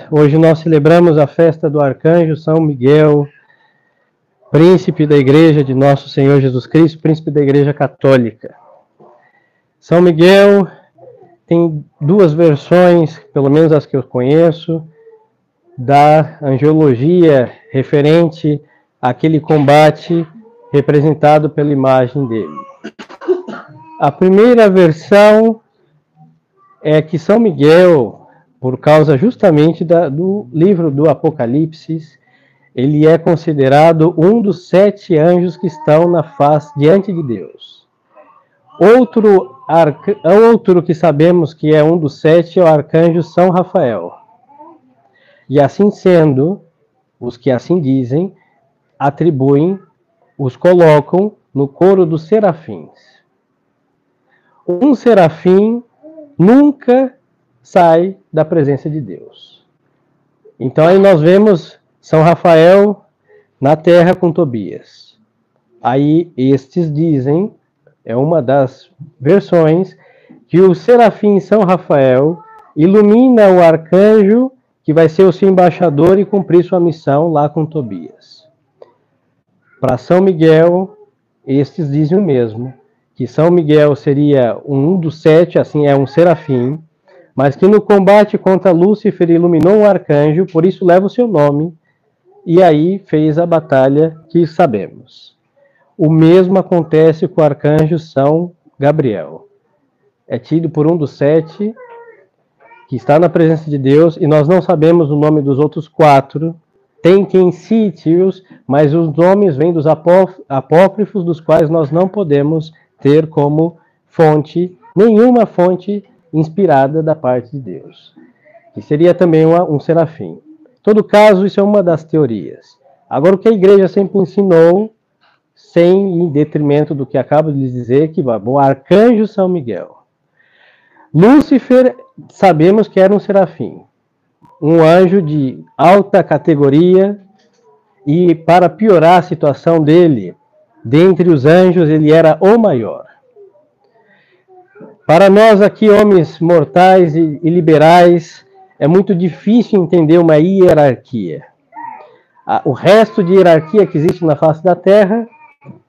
Hoje nós celebramos a festa do Arcanjo São Miguel, príncipe da Igreja de Nosso Senhor Jesus Cristo, príncipe da Igreja Católica. São Miguel tem duas versões, pelo menos as que eu conheço, da angelologia referente àquele combate representado pela imagem dele. A primeira versão é que São Miguel, por causa justamente do livro do Apocalipse, ele é considerado um dos 7 anjos que estão na face diante de Deus. Outro que sabemos que é um dos 7 é o arcanjo São Rafael. E assim sendo, os que assim dizem, os colocam no coro dos serafins. Um serafim nunca sai da presença de Deus. Então aí nós vemos São Rafael na terra com Tobias. Aí estes dizem, é uma das versões, que o serafim São Rafael ilumina o arcanjo que vai ser o seu embaixador e cumprir sua missão lá com Tobias. Para São Miguel, estes dizem o mesmo, que São Miguel seria um dos 7, assim é um serafim, mas que no combate contra Lúcifer iluminou o arcanjo, por isso leva o seu nome, e aí fez a batalha que sabemos. O mesmo acontece com o arcanjo São Gabriel. É tido por um dos 7, que está na presença de Deus, e nós não sabemos o nome dos outros 4. Tem quem cite-os, mas os nomes vêm dos apócrifos, dos quais nós não podemos ter como fonte, nenhuma fonte inspirada da parte de Deus. Que seria também um serafim. Em todo caso, isso é uma das teorias. Agora, o que a igreja sempre ensinou, sem em detrimento do que acabo de lhes dizer, que o arcanjo São Miguel. Lúcifer, sabemos que era um serafim, um anjo de alta categoria, e para piorar a situação dele, dentre os anjos, ele era o maior. Para nós aqui, homens mortais e liberais, é muito difícil entender uma hierarquia. O resto de hierarquia que existe na face da Terra,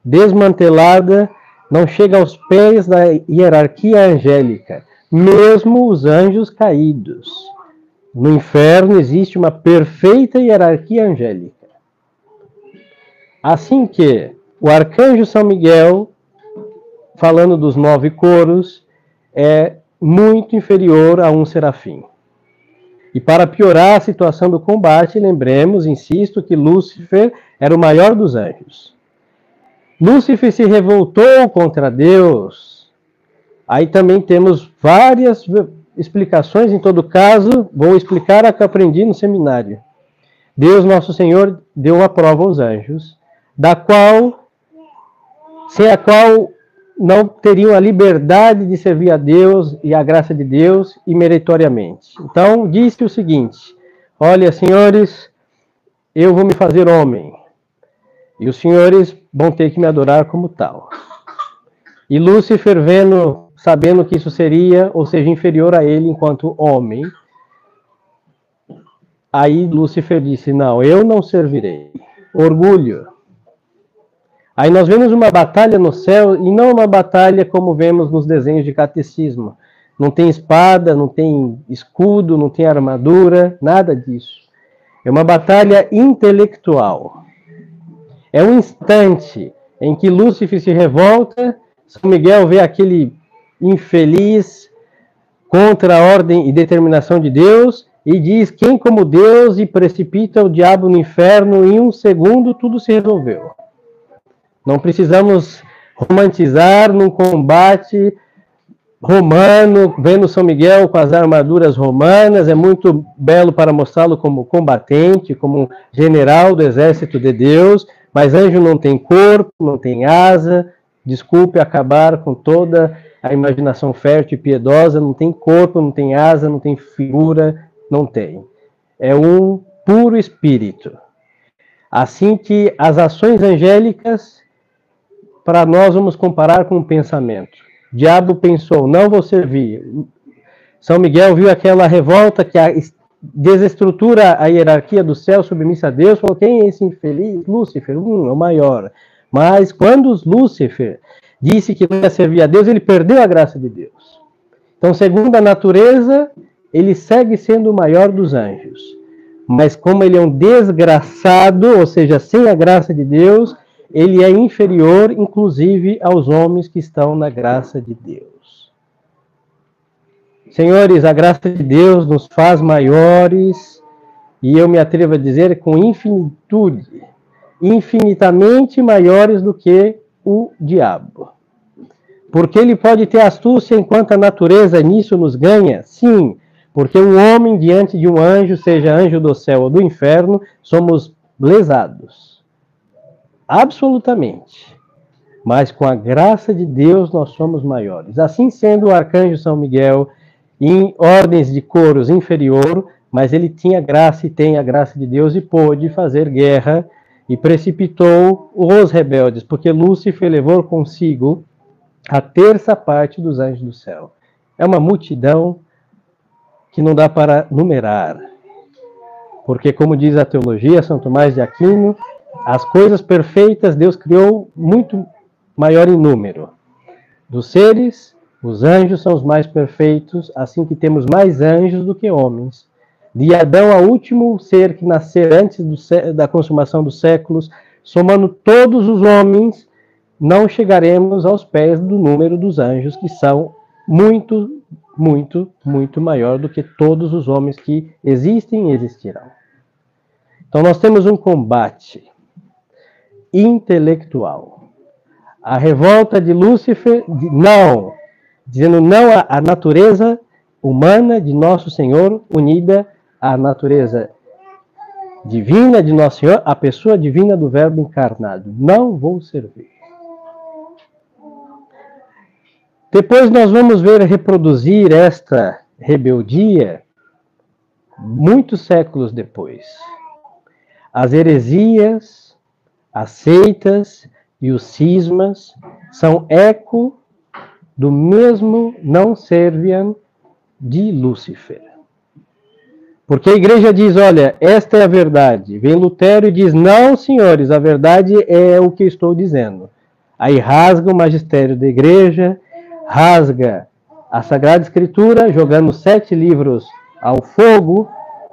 desmantelada, não chega aos pés da hierarquia angélica, mesmo os anjos caídos. No inferno existe uma perfeita hierarquia angélica. Assim que o arcanjo São Miguel, falando dos 9 coros, é muito inferior a um serafim. E para piorar a situação do combate, lembremos, insisto, que Lúcifer era o maior dos anjos. Lúcifer se revoltou contra Deus. Aí também temos várias explicações, em todo caso, vou explicar a que aprendi no seminário. Deus, nosso Senhor, deu uma prova aos anjos, sem a qual não teriam a liberdade de servir a Deus e a graça de Deus e meritoriamente. Então, disse o seguinte: olha, senhores, eu vou me fazer homem, e os senhores vão ter que me adorar como tal. E Lúcifer, sabendo que isso seria, ou seja, inferior a ele enquanto homem, aí Lúcifer disse: não, eu não servirei. Orgulho. Aí nós vemos uma batalha no céu, e não uma batalha como vemos nos desenhos de catecismo. Não tem espada, não tem escudo, não tem armadura, nada disso. É uma batalha intelectual. É um instante em que Lúcifer se revolta, São Miguel vê aquele infeliz contra a ordem e determinação de Deus, e diz: quem como Deus, e precipita o diabo no inferno, em 1 segundo tudo se resolveu. Não precisamos romantizar num combate romano, vendo São Miguel com as armaduras romanas, é muito belo para mostrá-lo como combatente, como um general do exército de Deus, mas anjo não tem corpo, não tem asa, desculpe acabar com toda a imaginação fértil e piedosa, não tem corpo, não tem asa, não tem figura, não tem. É um puro espírito. Assim que as ações angélicas, para nós vamos comparar com o pensamento. O diabo pensou: não vou servir. São Miguel viu aquela revolta que desestrutura a hierarquia do céu submissa a Deus, falou, quem é esse infeliz? Lúcifer, é o maior. Mas quando Lúcifer disse que não ia servir a Deus, ele perdeu a graça de Deus. Então, segundo a natureza, ele segue sendo o maior dos anjos. Mas como ele é um desgraçado, ou seja, sem a graça de Deus, ele é inferior, inclusive, aos homens que estão na graça de Deus. Senhores, a graça de Deus nos faz maiores, e eu me atrevo a dizer com infinitude, infinitamente maiores do que o diabo. Porque ele pode ter astúcia enquanto a natureza nisso nos ganha? Sim, porque um homem diante de um anjo, seja anjo do céu ou do inferno, somos lesados. Absolutamente. Mas com a graça de Deus nós somos maiores. Assim sendo o arcanjo São Miguel, em ordens de coros inferior, mas ele tinha graça e tem a graça de Deus e pôde fazer guerra e precipitou os rebeldes, porque Lúcifer levou consigo a terça parte dos anjos do céu. É uma multidão que não dá para numerar. Porque, como diz a teologia, São Tomás de Aquino, as coisas perfeitas Deus criou muito maior em número. Dos seres, os anjos são os mais perfeitos, assim que temos mais anjos do que homens. De Adão ao último ser que nascer antes da consumação dos séculos, somando todos os homens, não chegaremos aos pés do número dos anjos, que são muito, muito, muito maior do que todos os homens que existem e existirão. Então nós temos um combate intelectual. A revolta de Lúcifer, dizendo não à natureza humana de Nosso Senhor, unida à natureza divina de Nosso Senhor, a pessoa divina do Verbo encarnado. Não vou servir. Depois nós vamos ver reproduzir esta rebeldia muitos séculos depois. As heresias, as seitas e os cismas são eco do mesmo não serviam de Lúcifer. Porque a igreja diz, olha, esta é a verdade. Vem Lutero e diz, não, senhores, a verdade é o que eu estou dizendo. Aí rasga o magistério da igreja, rasga a Sagrada Escritura, jogando 7 livros ao fogo,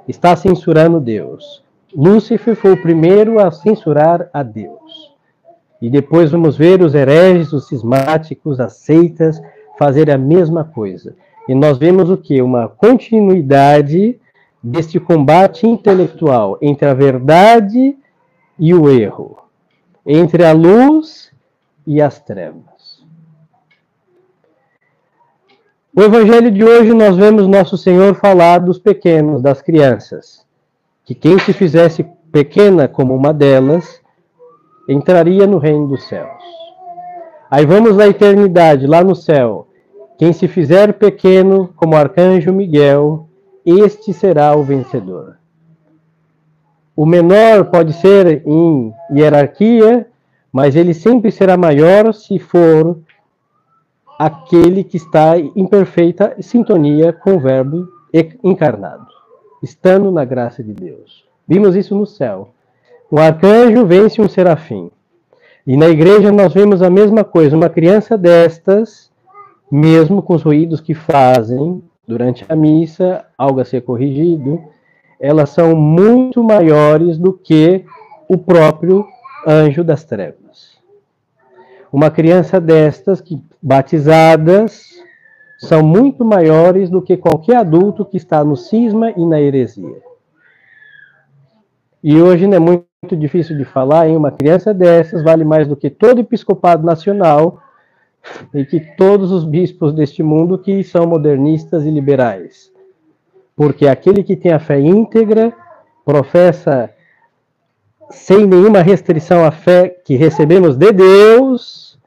está censurando Deus. Lúcifer foi o primeiro a censurar a Deus. E depois vamos ver os hereges, os cismáticos, as seitas, fazer a mesma coisa. E nós vemos o quê? Uma continuidade deste combate intelectual entre a verdade e o erro, entre a luz e as trevas. No Evangelho de hoje nós vemos Nosso Senhor falar dos pequenos, das crianças, que quem se fizesse pequena como uma delas, entraria no reino dos céus. Aí vamos na eternidade, lá no céu. Quem se fizer pequeno como o arcanjo Miguel, este será o vencedor. O menor pode ser em hierarquia, mas ele sempre será maior se for aquele que está em perfeita sintonia com o Verbo encarnado, estando na graça de Deus. Vimos isso no céu. O arcanjo vence um serafim. E na igreja nós vemos a mesma coisa. Uma criança destas, mesmo com os ruídos que fazem durante a missa, algo a ser corrigido, elas são muito maiores do que o próprio anjo das trevas. Uma criança destas, batizadas, são muito maiores do que qualquer adulto que está no cisma e na heresia. E hoje não é muito difícil de falar, em uma criança dessas vale mais do que todo episcopado nacional e que todos os bispos deste mundo que são modernistas e liberais. Porque aquele que tem a fé íntegra, professa sem nenhuma restrição a fé que recebemos de Deus,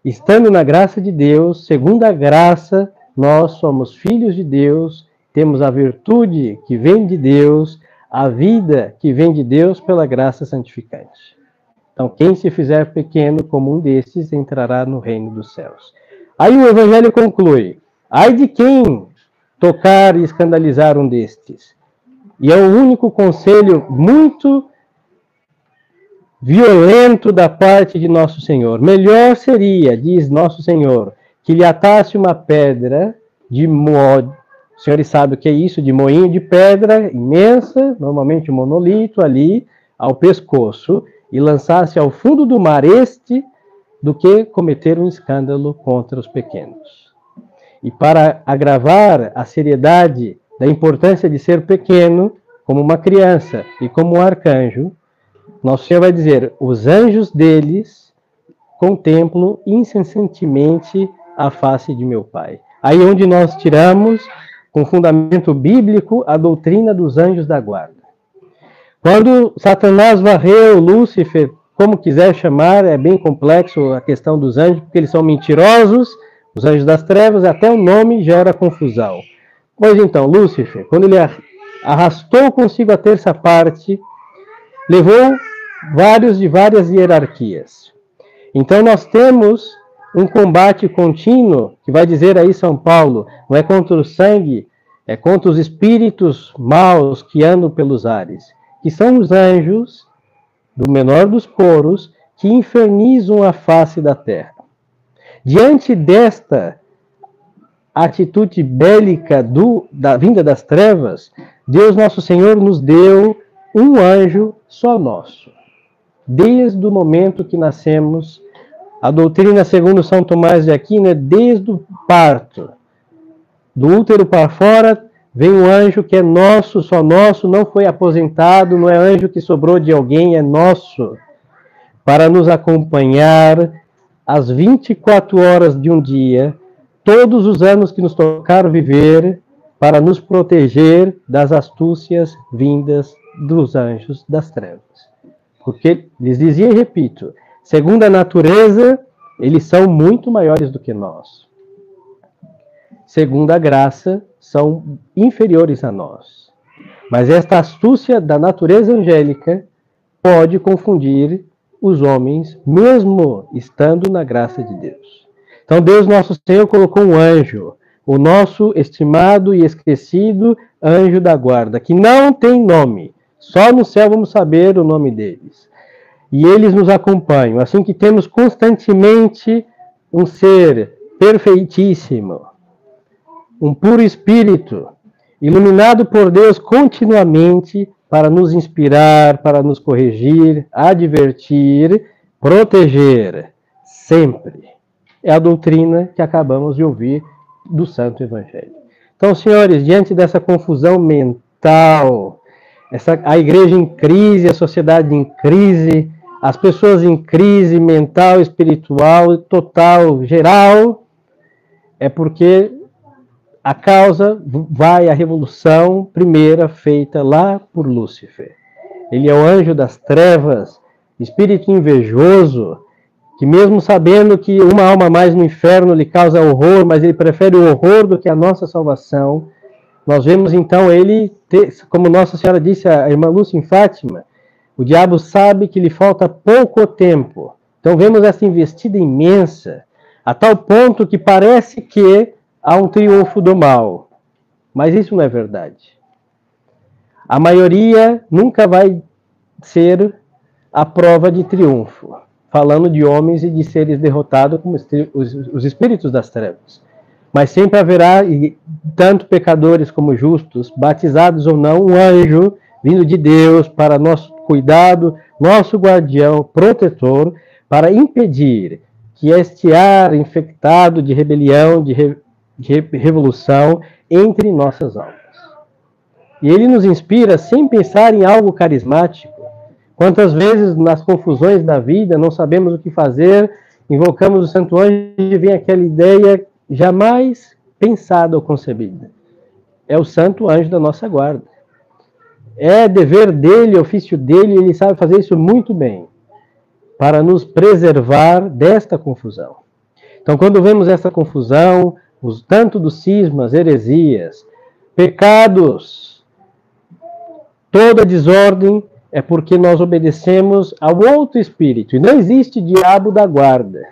estando na graça de Deus, segundo a graça, nós somos filhos de Deus, temos a virtude que vem de Deus, a vida que vem de Deus pela graça santificante. Então, quem se fizer pequeno como um desses, entrará no reino dos céus. Aí o Evangelho conclui, ai de quem tocar e escandalizar um destes. E é o único conselho muito violento da parte de Nosso Senhor. Melhor seria, diz Nosso Senhor, que lhe atasse uma pedra de moinho. Os senhores sabem o que é isso, de moinho de pedra imensa, normalmente um monolito ali, ao pescoço, e lançasse ao fundo do mar do que cometer um escândalo contra os pequenos. E para agravar a seriedade da importância de ser pequeno, como uma criança e como um arcanjo, Nosso Senhor vai dizer, os anjos deles contemplam incessantemente a face de meu Pai. Aí onde nós tiramos, com fundamento bíblico, a doutrina dos anjos da guarda. Quando Satanás varreu Lúcifer, como quiser chamar, é bem complexo a questão dos anjos, porque eles são mentirosos, os anjos das trevas, até o nome gera confusão. Pois então, Lúcifer, quando ele arrastou consigo a terça parte, levou várias hierarquias. Então nós temos um combate contínuo, que vai dizer aí São Paulo, não é contra o sangue, é contra os espíritos maus que andam pelos ares, que são os anjos, do menor dos poros, que infernizam a face da terra. Diante desta atitude bélica da vinda das trevas, Deus Nosso Senhor nos deu um anjo só nosso. Desde o momento que nascemos, a doutrina segundo São Tomás de Aquino é desde o parto. Do útero para fora vem um anjo que é nosso, só nosso, não foi aposentado, não é anjo que sobrou de alguém, é nosso, para nos acompanhar às 24 horas de um dia, todos os anos que nos tocaram viver, para nos proteger das astúcias vindas dos anjos das trevas. Porque, lhes dizia e repito, segundo a natureza, eles são muito maiores do que nós. Segundo a graça, são inferiores a nós. Mas esta astúcia da natureza angélica pode confundir os homens, mesmo estando na graça de Deus. Então, Deus Nosso Senhor colocou um anjo, o nosso estimado e esquecido anjo da guarda, que não tem nome. Só no céu vamos saber o nome deles. E eles nos acompanham, assim que temos constantemente um ser perfeitíssimo, um puro espírito, iluminado por Deus continuamente para nos inspirar, para nos corrigir, advertir, proteger, sempre. É a doutrina que acabamos de ouvir do Santo Evangelho. Então, senhores, diante dessa confusão mental, a igreja em crise, a sociedade em crise, as pessoas em crise mental, espiritual, total, geral, é porque a causa vai à revolução primeira feita lá por Lúcifer. Ele é o anjo das trevas, espírito invejoso, que mesmo sabendo que uma alma a mais no inferno lhe causa horror, mas ele prefere o horror do que a nossa salvação. Nós vemos então ele, como Nossa Senhora disse a irmã Lúcia em Fátima, o diabo sabe que lhe falta pouco tempo. Então vemos essa investida imensa, a tal ponto que parece que há um triunfo do mal. Mas isso não é verdade. A maioria nunca vai ser a prova de triunfo, falando de homens e de seres derrotados como os espíritos das trevas. Mas sempre haverá, tanto pecadores como justos, batizados ou não, um anjo vindo de Deus para nosso cuidado, nosso guardião, protetor, para impedir que este ar infectado de rebelião, de revolução, entre em nossas almas. E ele nos inspira sem pensar em algo carismático. Quantas vezes nas confusões da vida não sabemos o que fazer, invocamos o Santo Anjo e vem aquela ideia jamais pensada ou concebida. É o Santo Anjo da nossa guarda. É dever dele, ofício dele, ele sabe fazer isso muito bem, para nos preservar desta confusão. Então, quando vemos essa confusão, tanto dos cismas, heresias, pecados, toda desordem, é porque nós obedecemos ao outro espírito. E não existe diabo da guarda.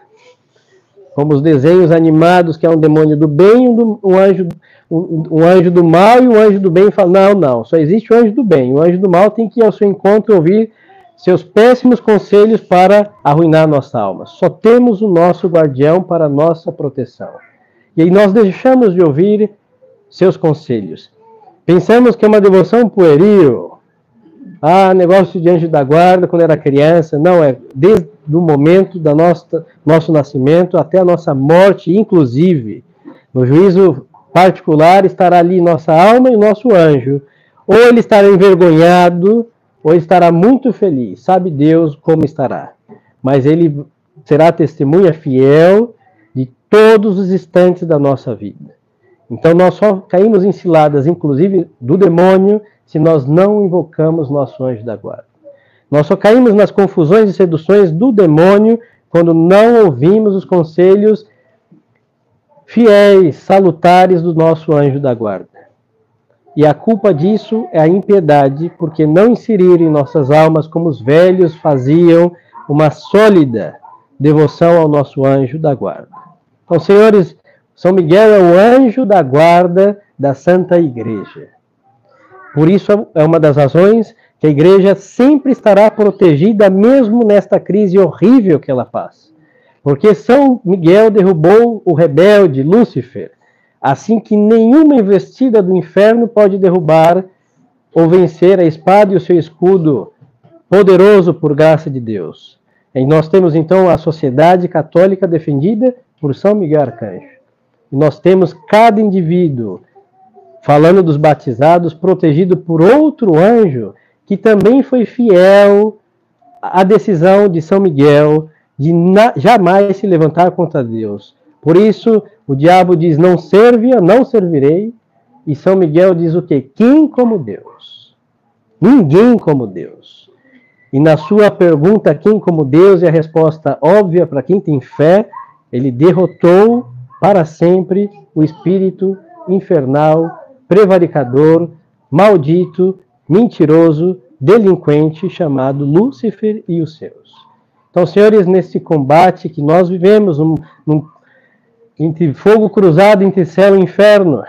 como os desenhos animados, que é um demônio do bem, um anjo do mal, e um anjo do bem fala, não, só existe o anjo do bem. O anjo do mal tem que ir ao seu encontro e ouvir seus péssimos conselhos para arruinar nossa alma. Só temos o nosso guardião para a nossa proteção. E aí nós deixamos de ouvir seus conselhos. Pensamos que é uma devoção pueril. Negócio de anjo da guarda quando era criança. Não, é desde o momento do nosso nascimento até a nossa morte, inclusive. No juízo particular estará ali nossa alma e nosso anjo. Ou ele estará envergonhado, ou ele estará muito feliz. Sabe Deus como estará. Mas ele será testemunha fiel de todos os instantes da nossa vida. Então nós só caímos em ciladas, inclusive do demônio, se nós não invocamos nosso anjo da guarda. Nós só caímos nas confusões e seduções do demônio quando não ouvimos os conselhos fiéis, salutares do nosso anjo da guarda. E a culpa disso é a impiedade, porque não inserir em nossas almas, como os velhos faziam, uma sólida devoção ao nosso anjo da guarda. Então, senhores, São Miguel é o anjo da guarda da Santa Igreja. Por isso é uma das razões que a Igreja sempre estará protegida, mesmo nesta crise horrível que ela passa. Porque São Miguel derrubou o rebelde Lúcifer, assim que nenhuma investida do inferno pode derrubar ou vencer a espada e o seu escudo poderoso por graça de Deus. E nós temos então a sociedade católica defendida por São Miguel Arcanjo. E nós temos cada indivíduo, falando dos batizados, protegido por outro anjo que também foi fiel à decisão de São Miguel de jamais se levantar contra Deus. Por isso, o diabo diz, não serve-a, não servirei. E São Miguel diz o quê? Quem como Deus? Ninguém como Deus. E na sua pergunta, quem como Deus, e a resposta óbvia para quem tem fé, ele derrotou para sempre o espírito infernal, prevaricador, maldito, mentiroso, delinquente, chamado Lúcifer e os seus. Então, senhores, nesse combate que nós vivemos, entre fogo cruzado entre céu e inferno,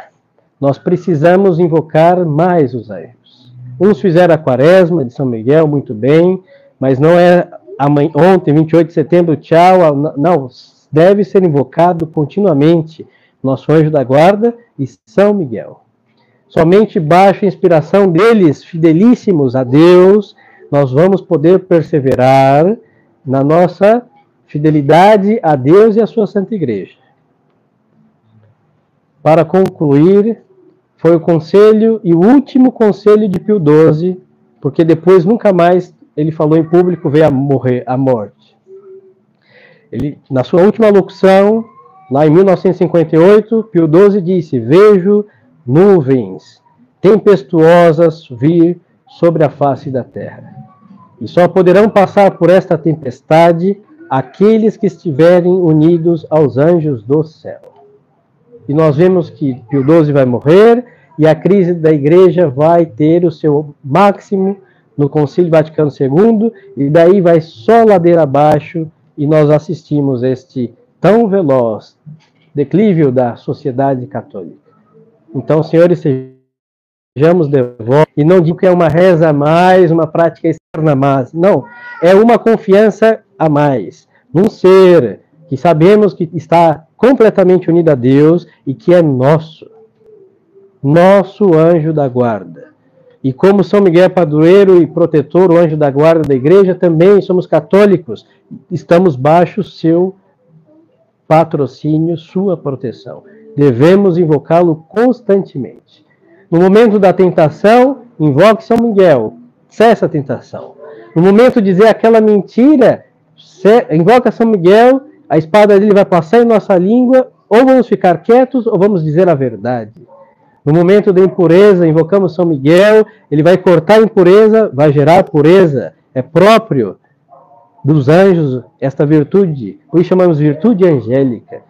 nós precisamos invocar mais os anjos. Uns fizeram a quaresma de São Miguel, muito bem, mas não é ontem, 28 de setembro, tchau, não, deve ser invocado continuamente nosso anjo da guarda e São Miguel. Somente baixo a inspiração deles, fidelíssimos a Deus, nós vamos poder perseverar na nossa fidelidade a Deus e a sua Santa Igreja. Para concluir, foi o conselho e o último conselho de Pio XII, porque depois nunca mais ele falou em público, veio a morrer, a morte. Ele, na sua última locução, lá em 1958, Pio XII disse, vejo nuvens tempestuosas vir sobre a face da terra. E só poderão passar por esta tempestade aqueles que estiverem unidos aos anjos do céu. E nós vemos que Pio XII vai morrer e a crise da Igreja vai ter o seu máximo no Concílio Vaticano II e daí vai só ladeira abaixo e nós assistimos este tão veloz declívio da sociedade católica. Então, senhores, sejamos devotos e não digo que é uma reza a mais, uma prática externa a mais. Não, é uma confiança a mais num ser que sabemos que está completamente unido a Deus e que é nosso anjo da guarda. E como São Miguel é padroeiro e protetor, o anjo da guarda da Igreja, também somos católicos, estamos baixo seu patrocínio, sua proteção. Devemos invocá-lo constantemente. No momento da tentação, invoque São Miguel, cessa a tentação. No momento de dizer aquela mentira, invoca São Miguel, a espada dele vai passar em nossa língua, ou vamos ficar quietos, ou vamos dizer a verdade. No momento da impureza, invocamos São Miguel, ele vai cortar a impureza, vai gerar pureza. É próprio dos anjos esta virtude, por isso chamamos virtude angélica.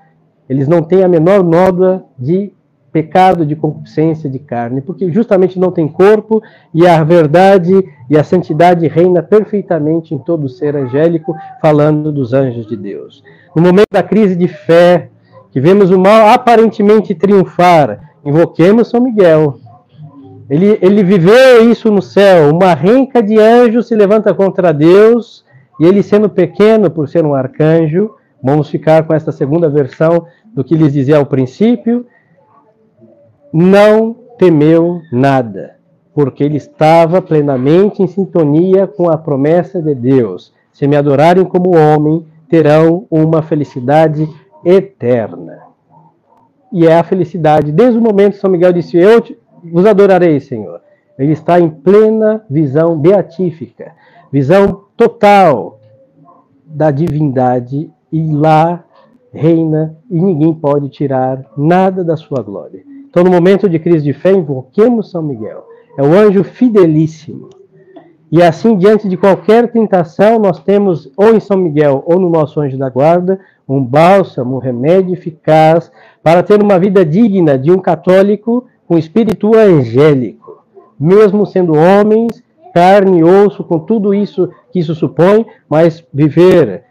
Eles não têm a menor nódoa de pecado de concupiscência de carne, porque justamente não tem corpo e a verdade e a santidade reina perfeitamente em todo ser angélico, falando dos anjos de Deus. No momento da crise de fé, que vemos o mal aparentemente triunfar, invoquemos São Miguel. Ele viveu isso no céu, uma renca de anjos se levanta contra Deus, e ele sendo pequeno por ser um arcanjo, vamos ficar com esta segunda versão do que lhes dizia ao princípio, não temeu nada, porque ele estava plenamente em sintonia com a promessa de Deus. Se me adorarem como homem, terão uma felicidade eterna. E é a felicidade. Desde o momento que São Miguel disse, eu vos adorarei, Senhor. Ele está em plena visão beatífica, visão total da divindade, e lá reina e ninguém pode tirar nada da sua glória. Então, no momento de crise de fé, invoquemos São Miguel. É o anjo fidelíssimo. E assim, diante de qualquer tentação, nós temos, ou em São Miguel, ou no nosso anjo da guarda, um bálsamo, um remédio eficaz para ter uma vida digna de um católico com espírito angélico. Mesmo sendo homens, carne e osso, com tudo isso que isso supõe, mas viver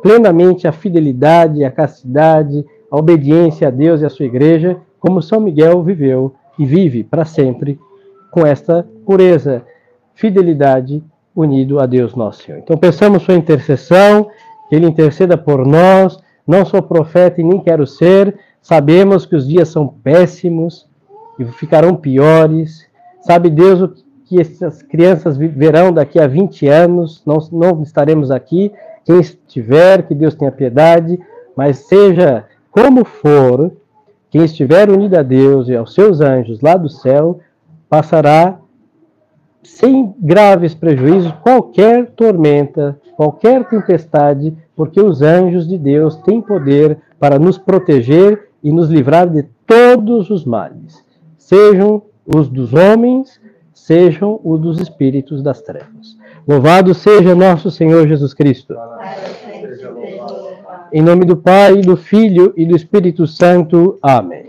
plenamente a fidelidade, a castidade, a obediência a Deus e à sua igreja, como São Miguel viveu e vive para sempre com esta pureza, fidelidade, unido a Deus nosso Senhor. Então peçamos sua intercessão, que Ele interceda por nós. Não sou profeta e nem quero ser, sabemos que os dias são péssimos e ficarão piores. Sabe Deus o que essas crianças viverão daqui a 20 anos, não estaremos aqui. Quem estiver, que Deus tenha piedade, mas seja como for, quem estiver unido a Deus e aos seus anjos lá do céu, passará sem graves prejuízos qualquer tormenta, qualquer tempestade, porque os anjos de Deus têm poder para nos proteger e nos livrar de todos os males, sejam os dos homens, sejam os dos espíritos das trevas. Louvado seja nosso Senhor Jesus Cristo. Em nome do Pai, do Filho e do Espírito Santo. Amém.